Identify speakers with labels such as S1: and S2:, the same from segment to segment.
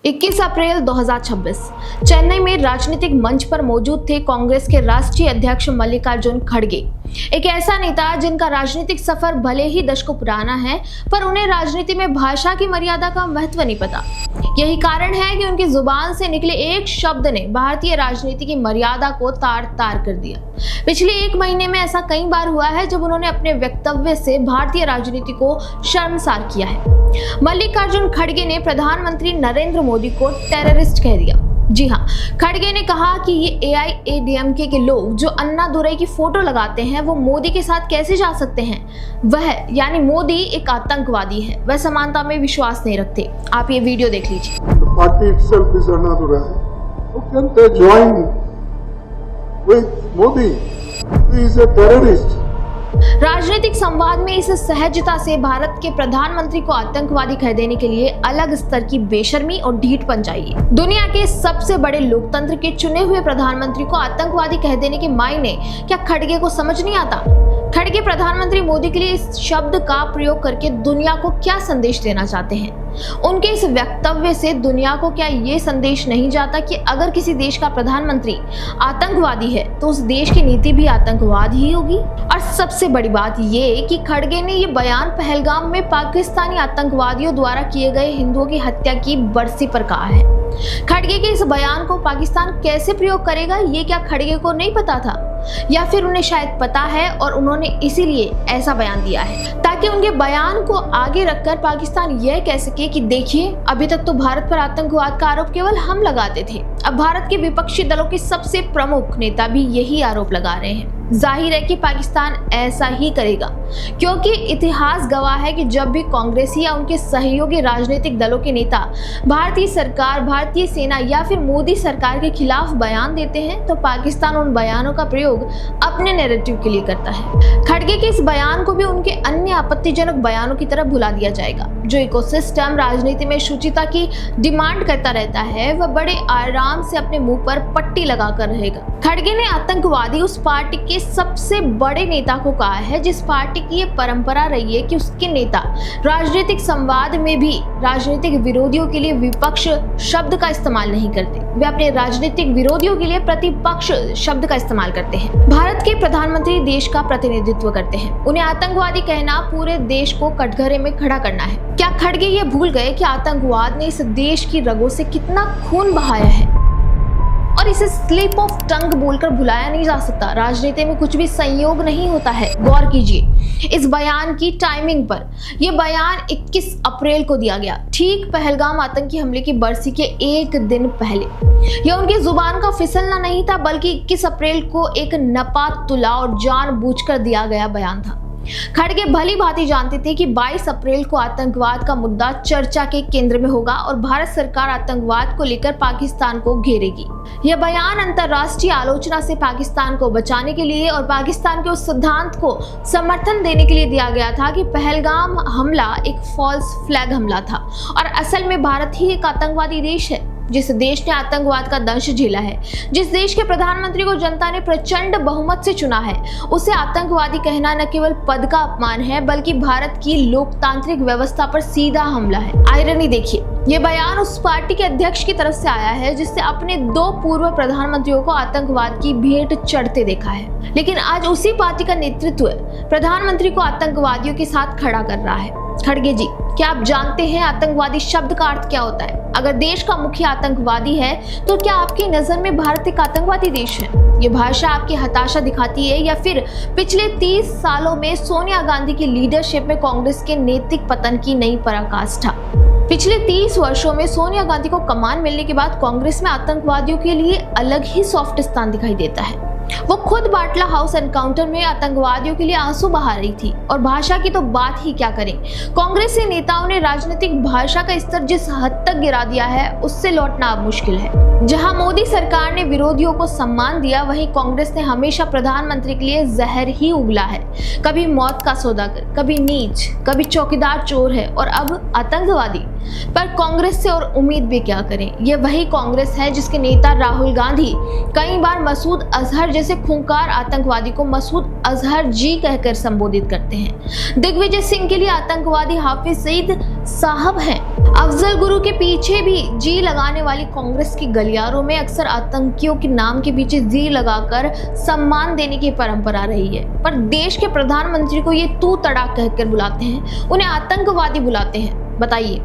S1: 21 अप्रैल 2026 चेन्नई में राजनीतिक मंच पर मौजूद थे कांग्रेस के राष्ट्रीय अध्यक्ष मल्लिकार्जुन खड़गे, एक ऐसा नेता जिनका राजनीतिक सफर भले ही दशकों पुराना है, पर उन्हें राजनीति में भाषा की मर्यादा का महत्व नहीं पता। यही कारण है कि उनकी जुबान से निकले एक शब्द ने भारतीय राजनीति की मर्यादा को तार तार कर दिया। पिछले एक महीने में ऐसा कई बार हुआ है जब उन्होंने अपने वक्तव्य से भारतीय राजनीति को शर्मसार किया है। मल्लिकार्जुन खड़गे ने प्रधानमंत्री नरेंद्र मोदी को टेररिस्ट कह दिया। जी हाँ, खड़गे ने कहा कि ये AIADMK के लोग जो अन्नादुरई की फोटो लगाते हैं वो मोदी के साथ कैसे जा सकते हैं। वह यानी मोदी एक आतंकवादी है, वह समानता में विश्वास नहीं रखते। आप ये वीडियो देख लीजिए।
S2: Party itself is Annadurai. How can they join with Modi? He is a terrorist.
S1: राजनीतिक संवाद में इस सहजता से भारत के प्रधानमंत्री को आतंकवादी कह देने के लिए अलग स्तर की बेशर्मी और ढीठपन चाहिए। दुनिया के सबसे बड़े लोकतंत्र के चुने हुए प्रधानमंत्री को आतंकवादी कह देने के मायने क्या खड़गे को समझ नहीं आता? खड़गे प्रधानमंत्री मोदी के लिए इस शब्द का प्रयोग करके दुनिया को क्या संदेश देना चाहते हैं? उनके इस वक्तव्य से दुनिया को क्या ये संदेश नहीं जाता कि अगर किसी देश का प्रधानमंत्री आतंकवादी है तो उस देश की नीति भी आतंकवाद ही होगी? और सबसे बड़ी बात ये कि खड़गे ने ये बयान पहलगाम में पाकिस्तानी आतंकवादियों द्वारा किए गए हिंदुओं की हत्या की बरसी पर कहा है। खड़गे के इस बयान को पाकिस्तान कैसे प्रयोग करेगा, ये क्या खड़गे को नहीं पता था, या फिर उन्हें शायद पता है और उन्होंने इसीलिए ऐसा बयान दिया है ताकि उनके बयान को आगे रखकर पाकिस्तान यह कह सके कि देखिए, अभी तक तो भारत पर आतंकवाद का आरोप केवल हम लगाते थे, अब भारत के विपक्षी दलों के सबसे प्रमुख नेता भी यही आरोप लगा रहे हैं। जाहिर है कि पाकिस्तान ऐसा ही करेगा, क्योंकि इतिहास गवाह है कि जब भी कांग्रेसी या उनके सहयोगी राजनीतिक दलों के नेता भारतीय सरकार, भारतीय सेना या फिर मोदी सरकार के खिलाफ बयान देते हैं तो पाकिस्तान उन बयानों का प्रयोग अपने नैरेटिव के लिए करता है। खड़गे के इस बयान को भी उनके अन्य आपत्तिजनक बयानों की तरह भुला दिया जाएगा। जो इकोसिस्टम राजनीति में शुचिता की डिमांड करता रहता है वह बड़े आराम से अपने मुंह पर पट्टी लगाकर रहेगा। खड़गे ने आतंकवादी उस पार्टी के सबसे बड़े नेता को कहा है जिस पार्टी की ये परंपरा रही है कि उसके नेता राजनीतिक संवाद में भी राजनीतिक विरोधियों के लिए विपक्ष शब्द का इस्तेमाल नहीं करते, वे अपने राजनीतिक विरोधियों के लिए प्रतिपक्ष शब्द का इस्तेमाल करते हैं। भारत के प्रधानमंत्री देश का प्रतिनिधित्व करते हैं, उन्हें आतंकवादी कहना पूरे देश को कटघरे में खड़ा करना है। क्या खड़गे ये भूल गए कि आतंकवाद ने इस देश की रगों से कितना खून बहाया है और इसे स्लिप ऑफ टंग बोलकर भुलाया नहीं जा सकता। राजनीति में कुछ भी संयोग नहीं होता है। गौर कीजिए इस बयान की टाइमिंग पर। यह बयान 21 अप्रैल को दिया गया, ठीक पहलगाम आतंकी हमले की बरसी के एक दिन पहले। यह उनकी जुबान का फिसलना नहीं था, बल्कि 21 अप्रैल को एक नपा तुला और जानबूझकर दिया गया बयान था। खड़गे भली भांति जानते थे कि 22 अप्रैल को आतंकवाद का मुद्दा चर्चा के केंद्र में होगा और भारत सरकार आतंकवाद को लेकर पाकिस्तान को घेरेगी। यह बयान अंतर्राष्ट्रीय आलोचना से पाकिस्तान को बचाने के लिए और पाकिस्तान के उस सिद्धांत को समर्थन देने के लिए दिया गया था कि पहलगाम हमला एक फॉल्स फ्लैग हमला था और असल में भारत ही एक आतंकवादी देश है। जिस देश ने आतंकवाद का दंश झेला है, जिस देश के प्रधानमंत्री को जनता ने प्रचंड बहुमत से चुना है, उसे आतंकवादी कहना न केवल पद का अपमान है बल्कि भारत की लोकतांत्रिक व्यवस्था पर सीधा हमला है। आयरनी देखिए, ये बयान उस पार्टी के अध्यक्ष की तरफ से आया है जिसने अपने 2 पूर्व प्रधानमंत्रियों को आतंकवाद की भेंट चढ़ते देखा है, लेकिन आज उसी पार्टी का नेतृत्व प्रधानमंत्री को आतंकवादियों के साथ खड़ा कर रहा है। खड़गे जी, क्या आप जानते हैं आतंकवादी शब्द का अर्थ क्या होता है? अगर देश का मुखिया आतंकवादी है तो क्या आपकी नजर में भारत एक आतंकवादी देश है? ये भाषा आपकी हताशा दिखाती है या फिर पिछले 30 सालों में सोनिया गांधी की लीडरशिप में कांग्रेस के नैतिक पतन की नई पराकाष्ठा? पिछले 30 वर्षों में सोनिया गांधी को कमान मिलने के बाद कांग्रेस में आतंकवादियों के लिए अलग ही सॉफ्ट स्थान दिखाई देता है। वो खुद बाटला हाउस एनकाउंटर में आतंकवादियों के लिए आंसू बहा रही थी, और भाषा की तो बात ही क्या करें। कांग्रेसी नेताओं ने राजनीतिक भाषा का स्तर जिस हद तक गिरा दिया है उससे लौटना अब मुश्किल है। जहां मोदी सरकार ने विरोधियों को सम्मान दिया, वहीं कांग्रेस ने हमेशा प्रधानमंत्री के लिए जहर ही उगला है। कभी मौत का सौदागर, कभी नीच, कभी चौकीदार चोर है और अब आतंकवादी। पर कांग्रेस से और उम्मीद भी क्या करें। ये वही कांग्रेस है जिसके नेता राहुल गांधी कई बार मसूद अजहर जैसे खूंखार आतंकवादी को मसूद अजहर जी कहकर संबोधित करते हैं। दिग्विजय सिंह के लिए आतंकवादी हाफिज सईद साहब हैं। अफजल गुरु के पीछे भी जी लगाने वाली कांग्रेस की गलियारों में अक्सर आतंकियों के नाम के पीछे जी लगाकर सम्मान देने की परंपरा रही है। पर देश के प्रधानमंत्री को ये तू तड़ाक कहकर बुलाते हैं, उन्हें आतंकवादी बुलाते हैं। बताइए,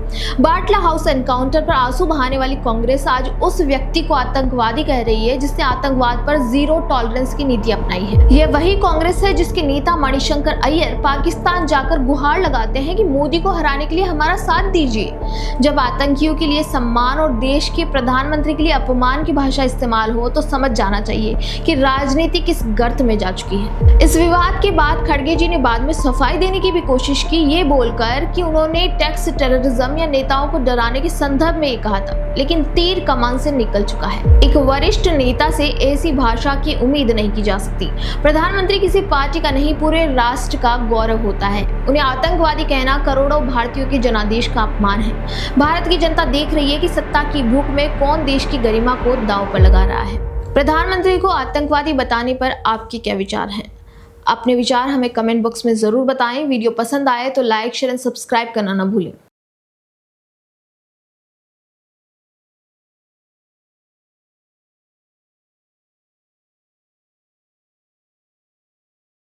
S1: बाटला हाउस एनकाउंटर पर आंसू बहाने वाली कांग्रेस आज उस व्यक्ति को आतंकवादी कह रही है जिसने आतंकवाद पर जीरो टॉलरेंस की नीति अपनाई है। यह वही कांग्रेस है जिसके नेता मणिशंकर अय्यर पाकिस्तान जाकर गुहार लगाते हैं कि मोदी को हराने के लिए हमारा साथ दीजिए। जब आतंकियों के लिए सम्मान और देश के प्रधानमंत्री के लिए अपमान की भाषा इस्तेमाल हो तो समझ जाना चाहिए कि राजनीति किस गर्त में जा चुकी है। इस विवाद के बाद खड़गे जी ने बाद में सफाई देने की भी कोशिश की, ये बोलकर कि उन्होंने टैक्स टेररिज्म या नेताओं को डराने के संदर्भ में कहा था, लेकिन तीर कमान से निकल चुका है। एक वरिष्ठ नेता से ऐसी भाषा की उम्मीद नहीं की जा सकती। प्रधानमंत्री किसी पार्टी का नहीं, पूरे राष्ट्र का गौरव होता है। उन्हें आतंकवादी कहना करोड़ों भारतीयों के जनादेश का अपमान है। भारत की जनता देख रही है कि सत्ता की भूख में कौन देश की गरिमा को दांव पर लगा रहा है। प्रधानमंत्री को आतंकवादी बताने पर आपके क्या विचार हैं? अपने विचार हमें कमेंट बॉक्स में जरूर बताएं। वीडियो पसंद आए तो लाइक, शेयर एंड सब्सक्राइब करना ना भूलें।